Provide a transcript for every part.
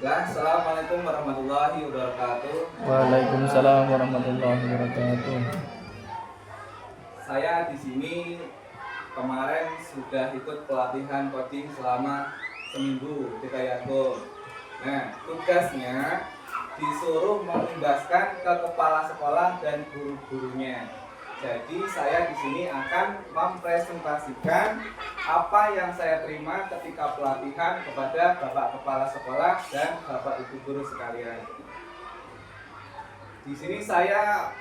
Bismillah. Assalamualaikum warahmatullahi wabarakatuh. Waalaikumsalam warahmatullahi wabarakatuh. Saya di sini kemarin sudah ikut pelatihan coding selama seminggu di Kayago. Nah, tugasnya disuruh mengimbaskan ke kepala sekolah dan guru-gurunya. Jadi saya di sini akan mempresentasikan apa yang saya terima ketika pelatihan kepada Bapak Kepala Sekolah dan Bapak Ibu guru sekalian. Di sini saya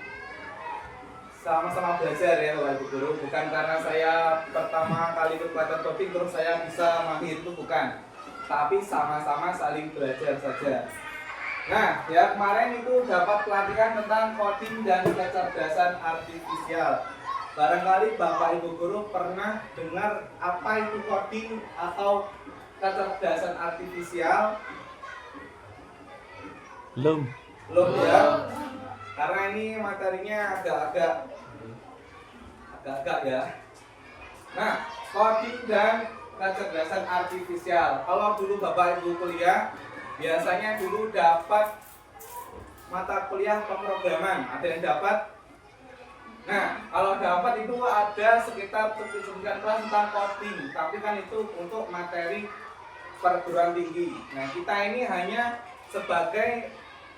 sama-sama belajar ya Bapak Ibu guru, bukan karena saya pertama kali ikut pelatihan coding terus saya bisa mahir, itu bukan. Tapi sama-sama saling belajar saja. Nah, ya kemarin itu dapat pelatihan tentang coding dan kecerdasan artifisial. Barangkali Bapak Ibu guru pernah dengar apa itu coding atau kecerdasan artifisial? Belum. Belum ya? Karena ini materinya agak-agak ya. Nah, coding dan kecerdasan artifisial. Kalau dulu Bapak Ibu kuliah, biasanya dulu dapat mata kuliah pemrograman, ada yang dapat. Nah, kalau dapat itu ada sekitar 9 kelas tentang coding, tapi kan itu untuk materi perguruan tinggi. Nah, kita ini hanya sebagai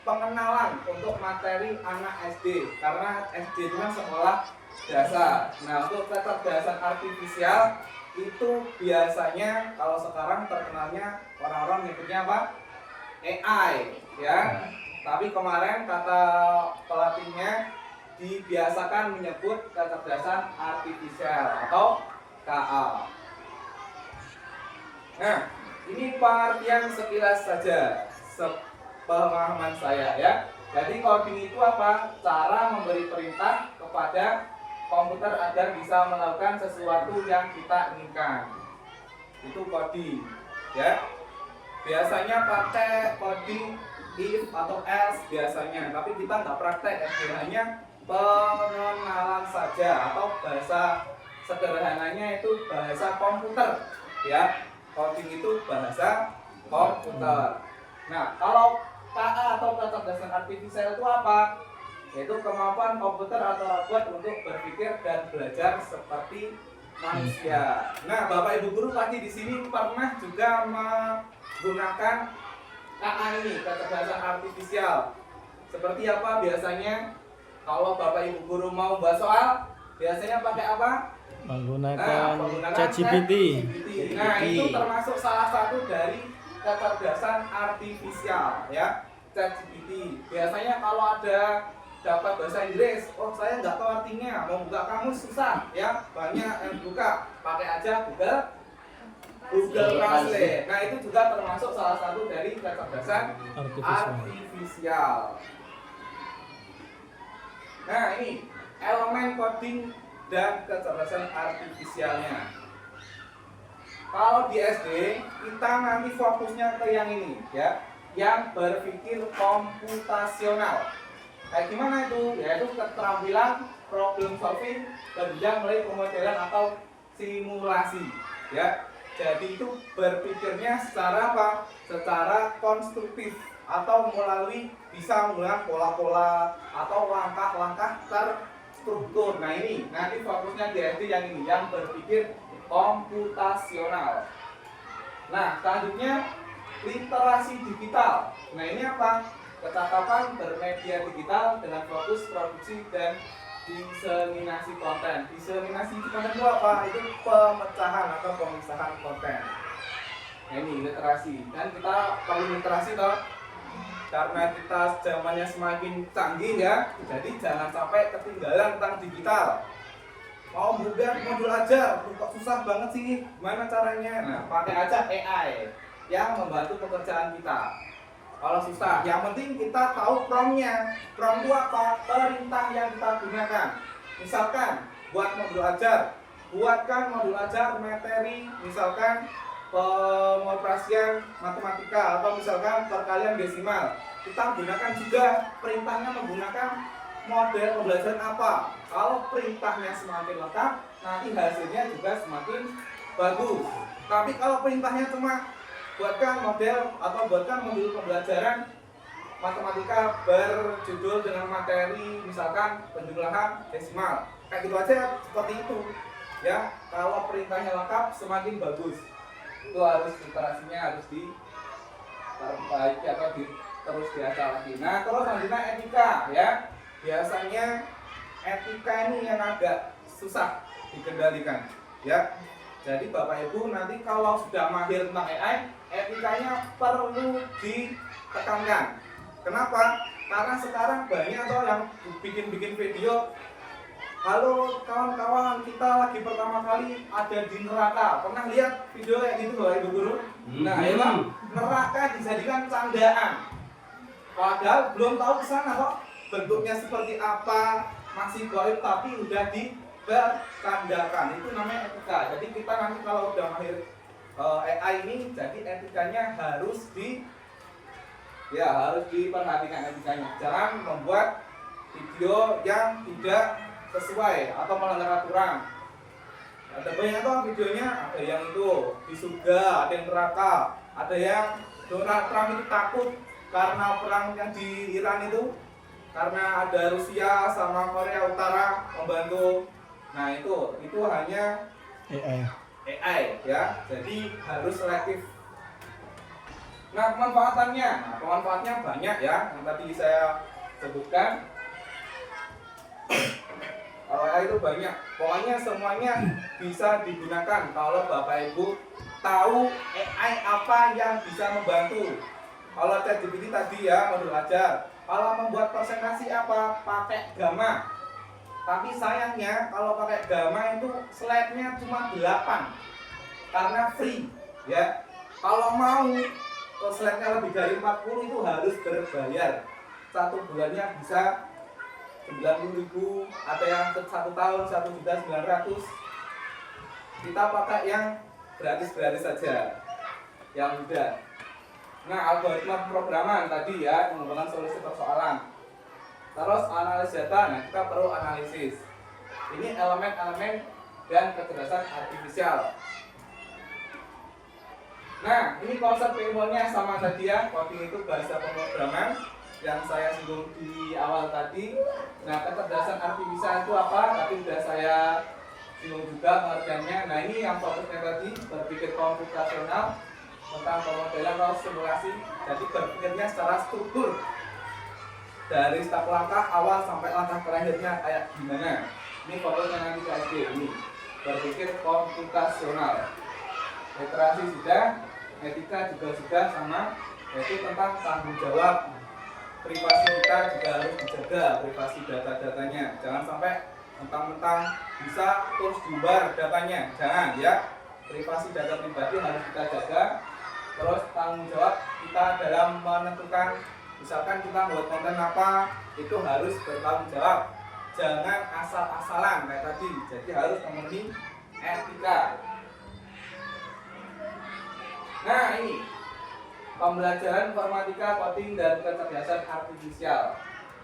pengenalan untuk materi anak SD, karena SD itu kan sekolah dasar. Nah, untuk kecerdasan artifisial itu biasanya kalau sekarang terkenalnya orang-orang nyebutnya apa? AI ya. Tapi kemarin kata pelatihnya dibiasakan menyebut kecerdasan artifisial atau KA. Nah, ini pengertian sekilas saja sepemahaman saya ya. Jadi coding itu apa? Cara memberi perintah kepada komputer agar bisa melakukan sesuatu yang kita inginkan. Itu coding ya. Biasanya pakai coding if atau else biasanya, tapi kita nggak praktek, hanya pengenalan saja atau bahasa sederhananya itu bahasa komputer ya. Coding itu bahasa komputer. Nah, kalau KA atau kecerdasan artifisial itu apa? Yaitu kemampuan komputer atau robot untuk berpikir dan belajar seperti manusia. Nah, Bapak Ibu guru pasti di sini pernah juga menggunakan KA ini, kecerdasan artifisial. Seperti apa biasanya? Kalau Bapak Ibu guru mau buat soal, biasanya pakai apa? Menggunakan Menggunakan ChatGPT. Nah, itu termasuk salah satu dari kecerdasan artifisial ya, ChatGPT. Biasanya kalau ada dapat bahasa Inggris, oh saya nggak tahu artinya, mau buka kamus susah ya, banyak yang buka, pakai aja Google Translate. Nah, itu juga termasuk salah satu dari kecerdasan artifisial. Nah, ini elemen coding dan kecerdasan artifisialnya. Kalau di SD kita nanti fokusnya ke yang ini ya, yang berpikir komputasional. Kayak gimana itu? Yaitu keterampilan problem solving berjenjang mulai pemodelan atau simulasi ya. Jadi itu berpikirnya secara apa? Secara konstruktif atau melalui bisa menggunakan pola-pola atau langkah-langkah terstruktur. Nah, ini nanti fokusnya di SD yang ini, yang berpikir komputasional. Nah, selanjutnya literasi digital. Nah, ini apa? Kecakapan bermedia digital dengan fokus produksi dan diseminasi konten. Diseminasi konten itu apa? Itu pemecahan atau pemisahan konten. Nah, ini literasi. Dan kita perlu literasi toh, karena kita zamannya semakin canggih ya. Jadi jangan sampai ketinggalan tentang digital. Mau buka modul aja, kok susah banget sih. Gimana caranya? Nah, pakai aja AI yang membantu pekerjaan kita. Kalau susah, yang penting kita tahu prompt-nya. Prompt itu apa? Perintah yang kita gunakan. Misalkan buat modul ajar, buatkan modul ajar materi, misalkan pengoperasian matematika atau misalkan perkalian desimal. Kita gunakan juga perintahnya menggunakan model pembelajaran apa. Kalau perintahnya semakin lengkap, nanti hasilnya juga semakin bagus. Tapi kalau perintahnya cuma buatkan model atau buatkan modul pembelajaran matematika berjudul dengan materi misalkan penjumlahan desimal. Kayak gitu aja, seperti itu. Ya, kalau perintahnya lengkap semakin bagus. Itu harus literasinya harus diperbaiki atau terus diasah lagi. Nah, terus selanjutnya etika ya. Biasanya etika ini yang agak susah dikendalikan ya. Jadi Bapak Ibu nanti kalau sudah mahir tentang AI, etikanya perlu ditekankan. Kenapa? Karena sekarang banyak toh yang bikin video. Halo kawan-kawan, kita lagi pertama kali ada di neraka. Pernah lihat video kayak gitu Bapak Ibu Guru? Nah, memang neraka dijadikan candaan. Padahal belum tahu kesana kok. Bentuknya seperti apa, masih gaib tapi udah dipertandakan. Itu namanya etika. Jadi kita nanti kalau udah mahir AI ini, jadi etikanya harus diperhatikan etikanya. Jangan membuat video yang tidak sesuai atau melanggar aturan. Ada banyak tuh videonya, ada yang itu di surga, ada yang neraka, ada yang Donald Trump itu takut karena perang yang di Iran itu, karena ada Rusia sama Korea Utara membantu. Nah itu hanya AI ya, jadi harus selektif. Nah pemanfaatannya banyak ya, yang tadi saya sebutkan. Kalau AI itu banyak, pokoknya semuanya bisa digunakan kalau Bapak Ibu tahu AI apa yang bisa membantu. Kalau ChatGPT tadi ya modul ajar, kalau membuat presentasi apa pakai Gamma. Tapi sayangnya kalau pakai Gamma itu slide-nya cuma 8 karena free ya. Kalau mau slide-nya lebih dari 40 itu harus berbayar. 1 bulannya bisa 90.000, ada yang 1 tahun 1.900.000. Kita pakai yang gratis saja, yang mudah. Nah, algoritma pemrograman tadi ya, menggunakan solusi persoalan. Terus analisis data, nah kita perlu analisis. Ini elemen-elemen dan kecerdasan artifisial. Nah, ini konsep keilmuannya sama tadi ya, coding itu bahasa pemrograman yang saya singgung di awal tadi. Nah, kecerdasan artifisial itu apa? Tadi sudah saya singgung juga pengertiannya. Nah, ini yang fokusnya tadi berpikir komputasional tentang pemodelan atau simulasi. Jadi berpikirnya secara struktur dari step langkah awal sampai langkah terakhirnya kayak gimana. Ini fokusnya nanti ke SD ini. Berpikir komputasional. Literasi sudah, etika juga sudah sama, yaitu tentang tanggung jawab. Privasi kita juga harus dijaga, privasi data-datanya. Jangan sampai mentang-mentang bisa terus diumbar datanya. Jangan ya. Privasi data pribadi harus kita jaga. Terus tanggung jawab kita dalam menentukan, misalkan kita buat konten apa, itu harus bertanggung jawab. Jangan asal-asalan kayak tadi. Jadi harus memenuhi etika. Nah ini pembelajaran informatika, coding, dan kecerdasan artifisial.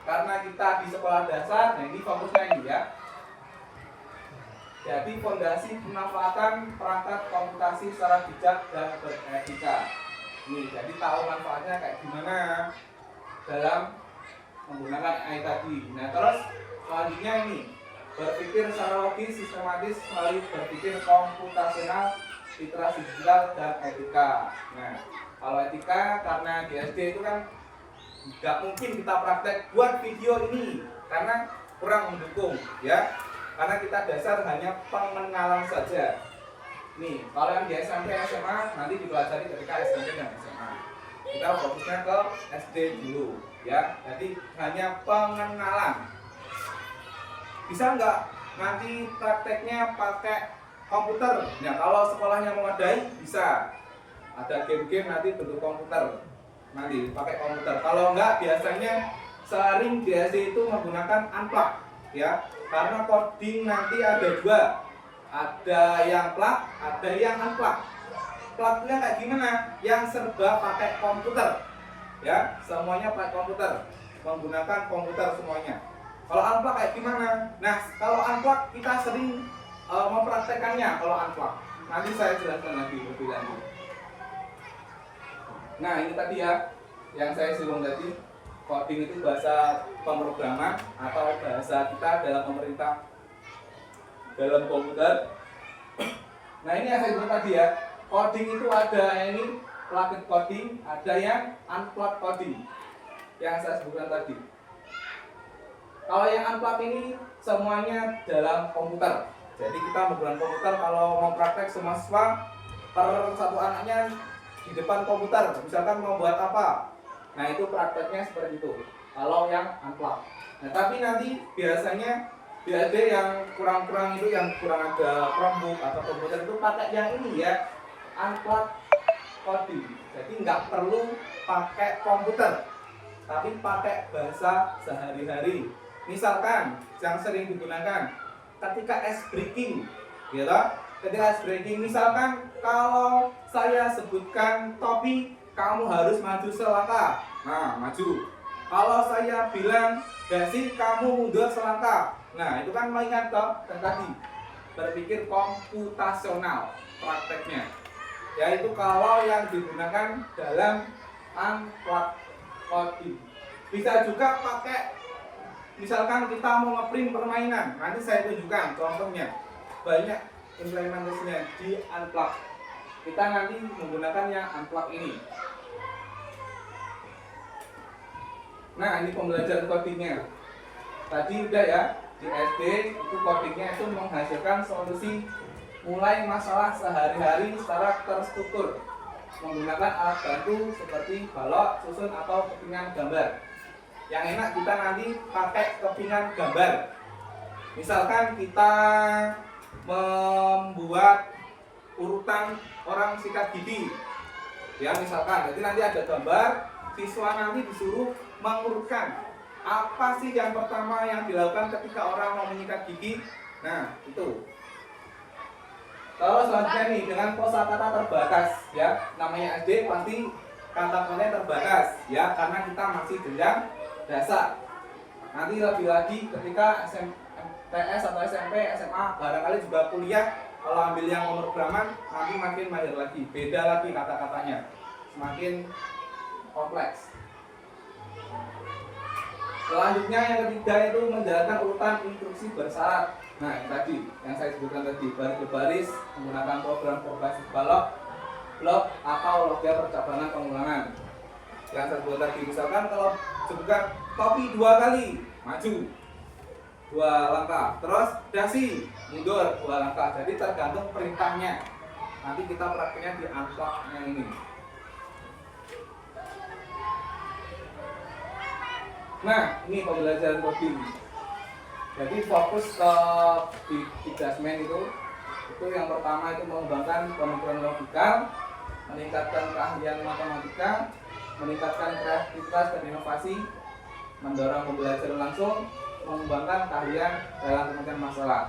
Karena kita di sekolah dasar, nah ini fokusnya ini ya. Jadi fondasi pemanfaatan perangkat komputasi secara bijak dan beretika. Nih, jadi tahu manfaatnya kayak gimana dalam menggunakan AI tadi. Nah terus selanjutnya ini berpikir secara logis, sistematis melalui berpikir komputasional, literasi digital, dan etika. Nah kalau etika, karena di SD itu kan nggak mungkin kita praktek buat video ini karena kurang mendukung ya, karena kita dasar hanya pengenalan saja. Nih kalau yang di SMP SMA nanti dipelajari ketika SMP dan SMA. Kita fokusnya ke SD dulu ya, jadi hanya pengenalan. Bisa nggak nanti prakteknya pakai komputer? Nah kalau sekolahnya memadai bisa. Ada game-game nanti bentuk komputer, nanti pakai komputer. Kalau enggak, biasanya sering di SD itu menggunakan unplug ya, karena coding nanti ada 2, ada yang plug, ada yang unplug. Plugnya kayak gimana? Yang serba pakai komputer ya, semuanya pakai komputer, menggunakan komputer semuanya. Kalau unplug kayak gimana? Nah kalau unplug kita sering mempraktekannya. Kalau unplug nanti saya jelaskan lagi lebih lanjut. Nah ini tadi ya yang saya singgung tadi, coding itu bahasa pemrograman atau bahasa kita dalam pemerintah dalam komputer. Nah ini yang saya bilang tadi ya, coding itu ada ini plugged coding, ada yang unplugged coding yang saya sebutkan tadi. Kalau yang unplugged ini semuanya dalam komputer. Jadi kita menggunakan komputer kalau mau praktek semua siswa per satu anaknya di depan komputer, misalkan mau buat apa. Nah itu prakteknya seperti itu. Kalau yang unplugged. Nah tapi nanti biasanya ada yang kurang-kurang itu, yang kurang ada Chromebook atau komputer itu pakai yang ini ya, unplugged coding. Jadi nggak perlu pakai komputer, tapi pakai bahasa sehari-hari. Misalkan yang sering digunakan ketika ice breaking, gitu. Ketika ice breaking, misalkan kalau saya sebutkan topi, kamu harus maju selangkah. Nah, maju. Kalau saya bilang dasi, kamu mundur selangkah. Nah, itu kan mengingat toh dan tadi berpikir komputasional prakteknya. Yaitu kalau yang digunakan dalam unplugged coding. Bisa juga pakai, misalkan kita mau ngeprint permainan, nanti saya tunjukkan contohnya. Banyak implementasinya di unplugged. Kita nanti menggunakan yang unplugged ini. Nah, ini pembelajaran codingnya. Tadi udah ya, di SD itu codingnya itu menghasilkan solusi mulai masalah sehari-hari secara terstruktur menggunakan alat bantu seperti balok, susun atau kepingan gambar. Yang enak kita nanti pakai kepingan gambar. Misalkan kita membuat urutan orang sikat gigi, ya misalkan, jadi nanti ada gambar, siswa nanti disuruh mengurutkan apa sih yang pertama yang dilakukan ketika orang mau menyikat gigi. Nah itu. Kalau selanjutnya nih dengan kosakata terbatas ya, namanya SD pasti kata-katanya terbatas ya, karena kita masih jenjang dasar. Nanti lebih lagi ketika MTS atau SMP, SMA, barangkali juga kuliah, kalau ambil yang pemrograman nanti makin mahir lagi, beda lagi kata-katanya, semakin kompleks. Selanjutnya yang ketiga itu menjalankan urutan instruksi bersyarat. Nah yang tadi, yang saya sebutkan tadi, baris berbaris menggunakan program berbasis balok, blok atau logia percabangan pengulangan. Yang saya sebutkan tadi, misalkan kalau sebutkan topi 2 kali, maju 2 langkah, terus dasi mundur 2 langkah. Jadi tergantung perintahnya. Nanti kita prakteknya di unplugged yang ini. Nah, ini pembelajaran coding. Jadi fokus ke di Jasmine itu yang pertama itu mengembangkan pemikiran logikal, meningkatkan keahlian matematika, meningkatkan kreativitas dan inovasi, mendorong pembelajaran langsung, mengembangkan keahlian dalam pemecahan masalah.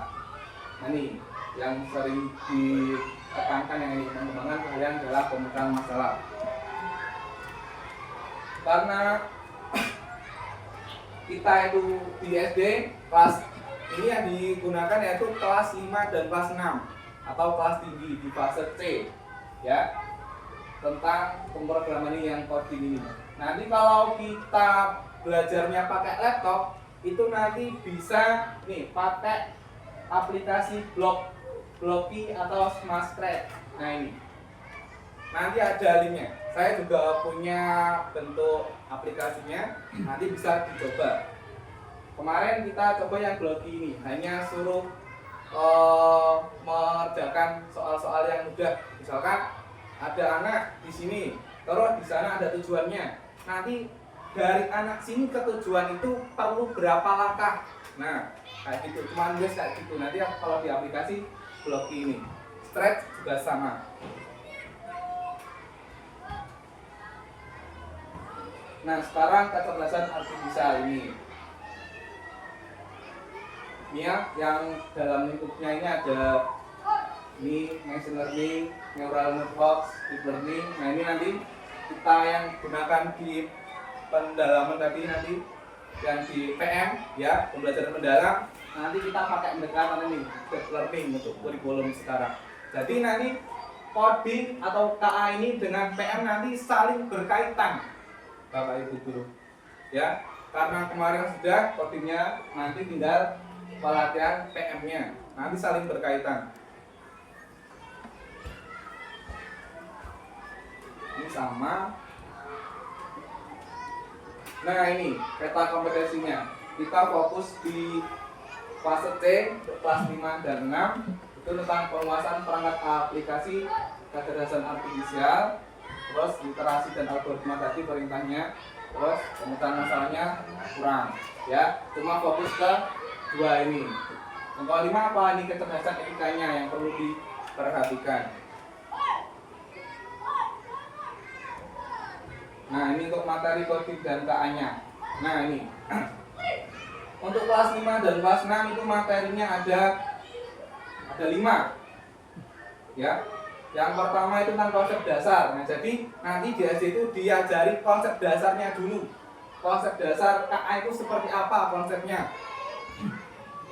Nah ini yang sering ditekankan, yang ini mengembangkan keahlian dalam pemecahan masalah. Karena kita itu di SD kelas ini yang digunakan yaitu kelas 5 dan kelas 6 atau kelas tinggi di fase C ya, tentang pemrograman ini yang coding ini. Nanti kalau kita belajarnya pakai laptop itu nanti bisa nih pakai aplikasi Blocky atau Smartstreet. Nah ini nanti ada linknya. Saya juga punya bentuk aplikasinya, nanti bisa dicoba. Kemarin kita coba yang Blocky ini, hanya suruh mengerjakan soal-soal yang mudah. Misalkan ada anak di sini, terus di sana ada tujuannya. Nanti dari anak sini ke tujuan itu perlu berapa langkah. Nah, kayak gitu. Cuma nulis kayak gitu. Nanti kalau di aplikasi Blocky ini, Stretch juga sama. Nah, sekarang kecerdasan artifisial ini ya, yang dalam lingkupnya ini ada ini machine learning, neural networks, deep learning. Nah ini nanti kita yang gunakan di pendalaman tadi, nanti yang di PM ya, pembelajaran mendalam, nanti kita pakai pendekatan ini deep learning untuk kurikulum sekarang. Jadi nanti coding atau KA ini dengan PM nanti saling berkaitan, Bapak Ibu guru. Ya, karena kemarin sudah codingnya, nanti tinggal pelatihan PM-nya, nanti saling berkaitan. Ini sama. Nah ini peta kompetensinya. Kita fokus di fase C, kelas 5 dan 6. Itu tentang penguasaan perangkat aplikasi kecerdasan artifisial, terus literasi dan algoritma tadi perintahnya, terus pemecahan masalahnya kurang ya, cuma fokus ke dua ini. Yang kelima apa? Ini kecerdasan etikanya yang perlu diperhatikan. Nah ini untuk materi coding dan KA-nya. Nah ini untuk kelas 5 dan kelas 6 itu materinya ada 5 ya. Yang pertama itu tentang konsep dasar. Nah jadi nanti di SD itu diajari konsep dasarnya dulu. Konsep dasar KA itu seperti apa konsepnya.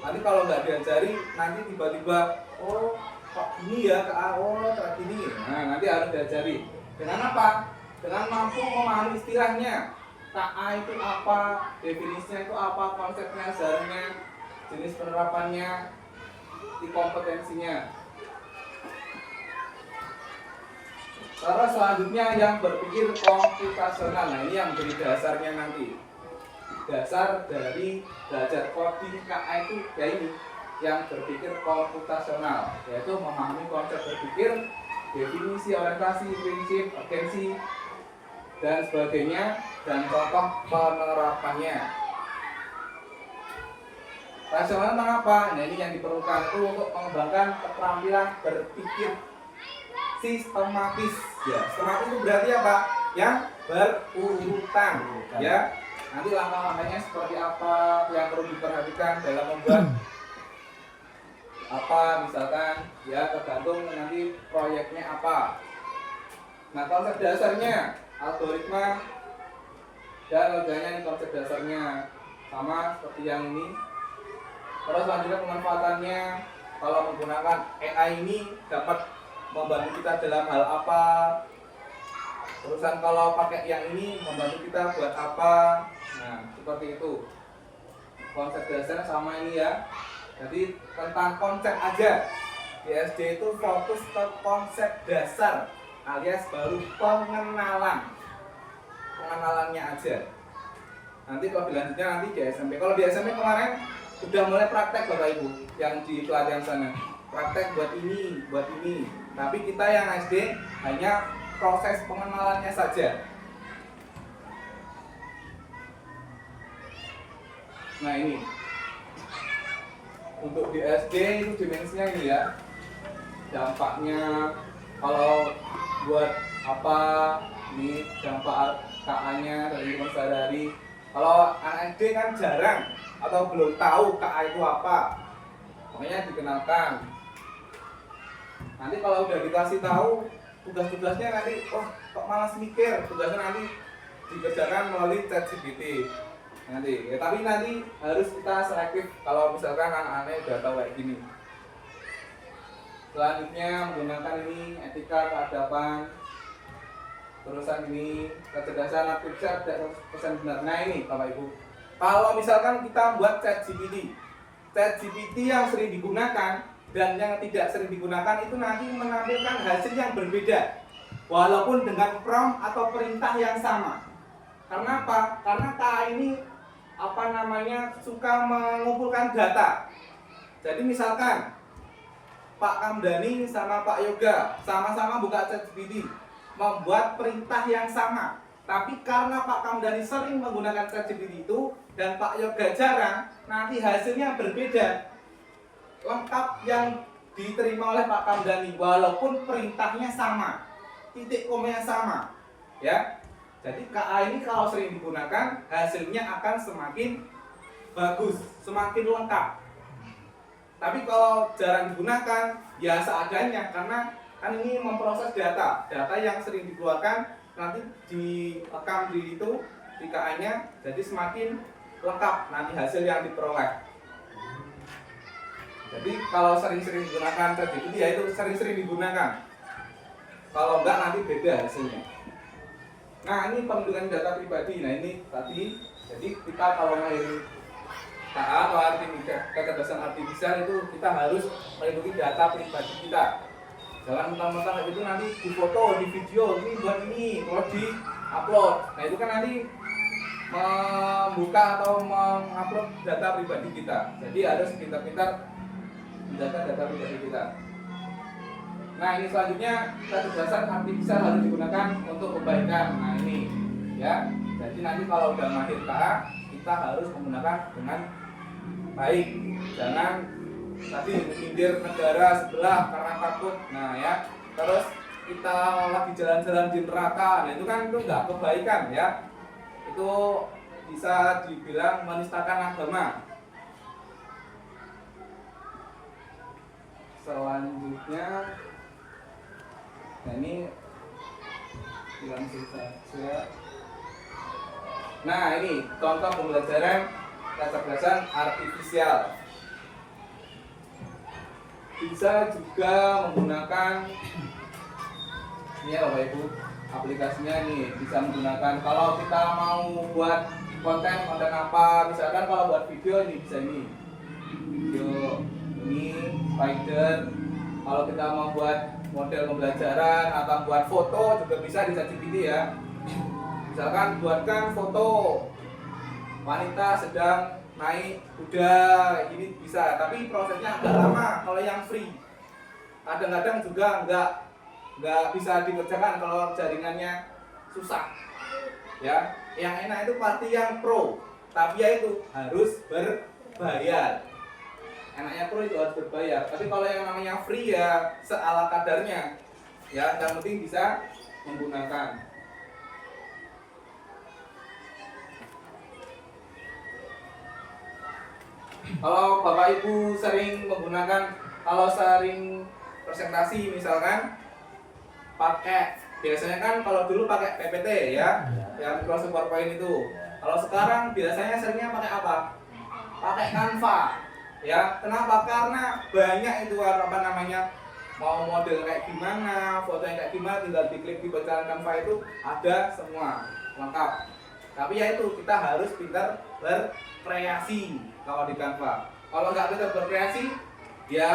Nanti kalau nggak diajari, nanti tiba-tiba oh kok ini ya KA, oh kayak gini. Nah nanti harus diajari. Dengan apa? Dengan mampu memahami istilahnya. KA itu apa, definisinya itu apa, konsepnya, dasarnya, jenis penerapannya, di kompetensinya. Terus selanjutnya yang berpikir komputasional. Nah ini yang menjadi dasarnya nanti. Dasar dari belajar coding KA itu ya ini, yang berpikir komputasional, yaitu memahami konsep berpikir, definisi, orientasi, prinsip, urgensi, dan sebagainya, dan contoh penerapannya. Rasional tentang apa? Nah ini yang diperlukan itu untuk mengembangkan keterampilan berpikir sistematis. Ya, sistematis itu berarti apa? Yang berurutan. Ya, nanti langkah-langkahnya seperti apa yang perlu diperhatikan dalam membuat apa, misalkan ya tergantung nanti proyeknya apa. Nah konsep dasarnya algoritma dan logikanya ini konsep dasarnya sama seperti yang ini. Terus selanjutnya pemanfaatannya, kalau menggunakan AI ini dapat membantu kita dalam hal apa. Terusan kalau pakai yang ini membantu kita buat apa. Nah seperti itu. Konsep dasarnya sama ini ya. Jadi tentang konsep aja. Di SD itu fokus ke konsep dasar alias baru pengenalannya aja. Nanti kalau lanjutnya nanti di SMP. Kalau di SMP kemarin sudah mulai praktek Bapak Ibu yang di pelatihan sana. Praktek buat ini. Tapi kita yang SD hanya proses pengenalannya saja. Nah ini untuk di SD itu dimensinya ini ya. Dampaknya kalau buat apa, ini dampak KA-nya dari sehari-hari. Kalau anak SD kan jarang atau belum tahu KA itu apa, makanya dikenalkan. Nanti kalau udah dikasih tahu tugas-tugasnya nanti, kok malas mikir, tugasnya nanti dikerjakan melalui ChatGPT. Nanti, ya, tapi nanti harus kita selektif kalau misalkan anak-anaknya udah tahu kayak gini. Selanjutnya menggunakan ini etika keadaban. Terusan ini kecerdasan artifisial dan pesan benar. Nah ini Bapak Ibu, kalau misalkan kita buat ChatGPT yang sering digunakan dan yang tidak sering digunakan itu nanti menampilkan hasil yang berbeda walaupun dengan prompt atau perintah yang sama. Karena apa? Karena KA ini suka mengumpulkan data. Jadi misalkan Pak Kamdani sama Pak Yoga sama-sama buka ChatGPT, membuat perintah yang sama. Tapi karena Pak Kamdani sering menggunakan ChatGPT itu dan Pak Yoga jarang, nanti hasilnya berbeda. Lengkap yang diterima oleh Pak Kamdani walaupun perintahnya sama, titik komanya sama. Ya. Jadi KA ini kalau sering digunakan hasilnya akan semakin bagus, semakin lengkap. Tapi kalau jarang digunakan ya seadanya, karena kan ini memproses data yang sering dikeluarkan nanti direkam di itu di KA-nya, jadi semakin lengkap nanti hasil yang diperoleh. Jadi kalau sering-sering digunakan ChatGPT ya itu sering-sering digunakan. Kalau enggak nanti beda hasilnya. Nah, ini pendudukan data pribadi. Nah, ini tadi, jadi kita kalau main KA atau kecerdasan artifisial itu kita harus melindungi data pribadi kita. Jangan mentang-mentang itu nanti di foto, di video, ini buat ini, kalau di upload. Nah, itu kan nanti membuka atau mengupload data pribadi kita. Jadi harus pintar-pintar menjaga data pribadi kita. Nah, ini selanjutnya kecerdasan artifisial harus digunakan untuk kebaikan. Nah, ini ya. Jadi nanti kalau udah mahir KA, kita harus menggunakan dengan baik. Jangan tadi menyindir negara sebelah karena takut. Nah, ya. Terus kita lagi jalan-jalan di neraka. Nah, itu kan itu enggak kebaikan ya. Itu bisa dibilang menistakan agama. Selanjutnya, nah ini langsung saja. Nah, ini contoh pembelajaran kecerdasan artifisial. Bisa juga menggunakan ini ya Bapak Ibu, aplikasinya nih bisa menggunakan kalau kita mau buat konten apa, misalkan kalau buat video ini bisa ini video ini spider. Kalau kita mau buat model pembelajaran atau buat foto juga bisa di ChatGPT ya. Misalkan buatkan foto wanita sedang naik kuda, ini bisa, tapi prosesnya agak lama kalau yang free. Kadang-kadang juga nggak bisa dikerjakan kalau jaringannya susah. Ya, yang enak itu pasti yang pro, tapi ya itu harus berbayar. Enaknya pro itu harus berbayar, tapi kalau yang namanya free ya seala kadarnya. Ya, yang penting bisa menggunakan. Kalau Bapak Ibu sering menggunakan, kalau sering presentasi misalkan pakai, biasanya kan kalau dulu pakai PPT ya, yang Microsoft PowerPoint itu. Kalau sekarang biasanya seringnya pakai apa? Pakai Canva. Ya, kenapa? Karena banyak itu apa namanya, mau model kayak gimana, foto yang kayak gimana, tinggal diklik di bacaan Canva itu ada semua lengkap. Tapi ya itu kita harus pintar berkreasi kalau di Canva. Kalau nggak pintar berkreasi, ya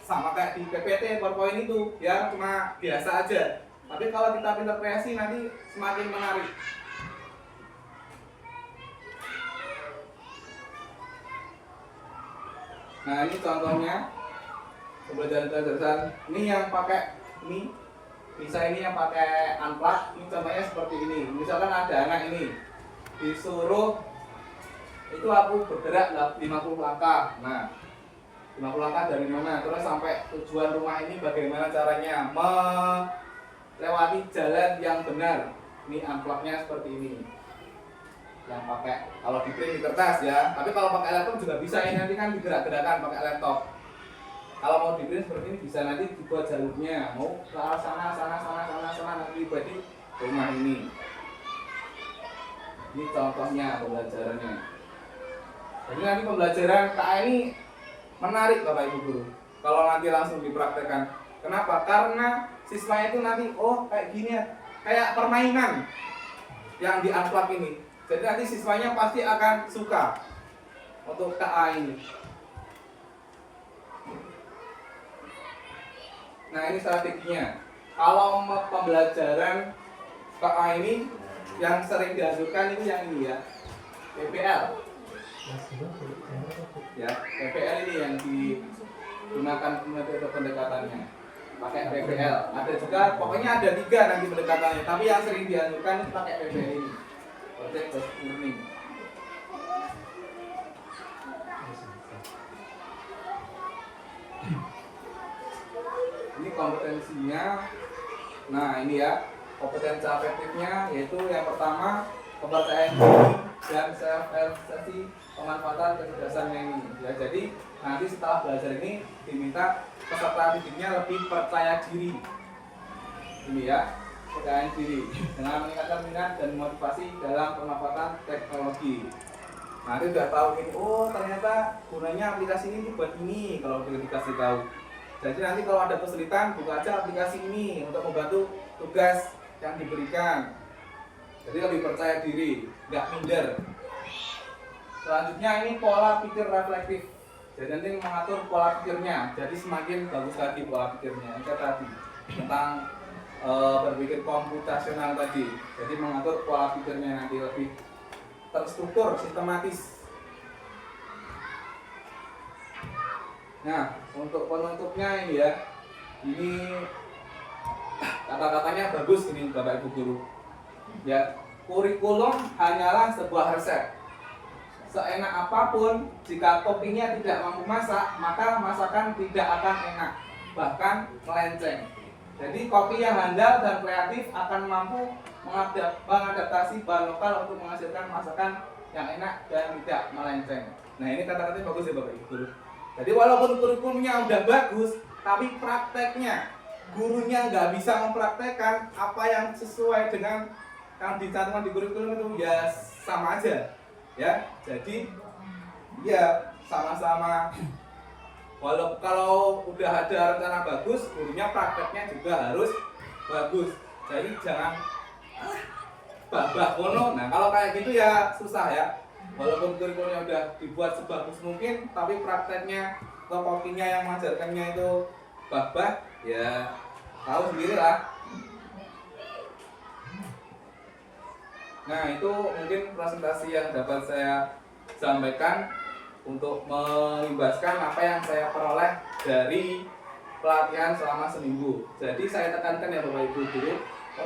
sama kayak di PPT PowerPoint itu, ya cuma biasa aja. Tapi kalau kita pintar kreasi nanti semakin menarik. Nah, ini contohnya pembelajaran kecerdasan. Ini yang pakai ini, bisa ini yang pakai unplug. Ini contohnya seperti ini. Misalkan ada anak ini disuruh itu aku bergerak 50 langkah. Nah, 50 langkah dari mana? Terus sampai tujuan rumah ini bagaimana caranya melewati jalan yang benar. Ini unplugnya seperti ini. Yang pakai, kalau di print di kertas ya, tapi kalau pakai laptop juga bisa. Ini nanti kan digerak-gerakan pakai laptop. Kalau mau di print seperti ini bisa, nanti dibuat jalurnya, mau ke arah sana nanti berarti rumah ini. Ini contohnya pembelajarannya. Jadi nanti pembelajaran KA ini menarik Bapak Ibu Guru kalau nanti langsung dipraktekkan. Kenapa? Karena siswanya itu nanti kayak gini ya, kayak permainan yang di unplug ini. Jadi nanti siswanya pasti akan suka untuk KA ini. Nah, ini strateginya. Kalau pembelajaran KA ini yang sering dihasilkan itu yang ini ya, PPL. Ya, PPL ini yang digunakan metode pendekatannya. Pakai PPL. Ada juga, pokoknya ada 3 nanti pendekatannya. Tapi yang sering dihasilkan itu pakai PPL ini. Project based learning. Ini kompetensinya. Nah, ini ya, kompetensi afektifnya yaitu yang pertama kepercayaan diri dan self realisasi, pemanfaatan kecerdasannya ini. Ya, jadi nanti setelah belajar ini diminta peserta didiknya lebih percaya diri. Ini ya, percaya diri dengan meningkatkan minat dan motivasi dalam pemanfaatan teknologi. Nanti udah tahu ini, ternyata gunanya aplikasi ini buat ini kalau dikasih tahu. Jadi nanti kalau ada kesulitan, buka aja aplikasi ini untuk membantu tugas yang diberikan. Jadi lebih percaya diri, nggak minder. Selanjutnya ini pola pikir reflektif. Jadi nanti mengatur pola pikirnya. Jadi semakin bagus lagi pola pikirnya. Ini tadi tentang berpikir komputasional tadi. Jadi mengatur pola pikirnya nanti lebih terstruktur, sistematis. Nah, untuk penutupnya ini ya, ini kata-katanya bagus ini Bapak Ibu Guru. Ya, kurikulum hanyalah sebuah resep. Seenak apapun, jika toppingnya tidak mampu masak, maka masakan tidak akan enak, bahkan melenceng. Jadi kopi yang handal dan kreatif akan mampu mengadaptasi bahan lokal untuk menghasilkan masakan yang enak dan tidak melenceng. Nah ini kata-katanya bagus ya Bapak Ibu Guru. Jadi walaupun kurikulumnya udah bagus, tapi prakteknya gurunya nggak bisa mempraktekkan apa yang sesuai dengan yang dicantumkan di kurikulum itu, ya sama aja. Ya, jadi ya sama-sama. Walau kalau udah ada rencana bagus, gurunya prakteknya juga harus bagus. Jadi jangan babak kono. Nah kalau kayak gitu ya susah ya. Walaupun kurikulumnya udah dibuat sebagus mungkin, tapi prakteknya atau kopinya yang mengajarkannya itu babak, ya tahu sendiri lah. Nah itu mungkin presentasi yang dapat saya sampaikan untuk mengimbaskan apa yang saya peroleh dari pelatihan selama seminggu. Jadi saya tekankan ya Bapak Ibu Guru,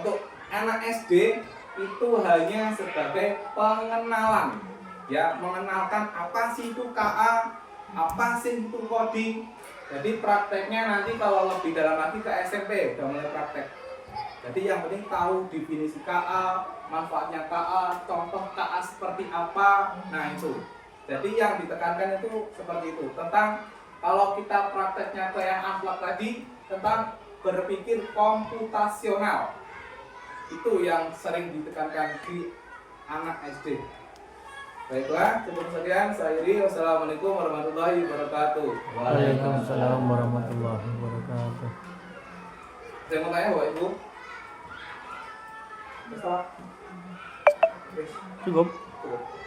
untuk anak SD itu hanya sebagai pengenalan, ya mengenalkan apa sih itu KA, apa sih itu coding. Jadi prakteknya nanti kalau lebih dalam lagi ke SMP udah mulai praktek. Jadi yang penting tahu definisi KA, manfaatnya KA, contoh KA seperti apa. Nah itu. Jadi yang ditekankan itu seperti itu. Tentang kalau kita prakteknya ke yang akhlak tadi, tentang berpikir komputasional. Itu yang sering ditekankan di anak SD. Baiklah, cukup sekian. Saya Iri. Wassalamualaikum warahmatullahi wabarakatuh. Waalaikumsalam warahmatullahi wabarakatuh. Saya mau tanya Bapak Ibu. Cukup. Cukup.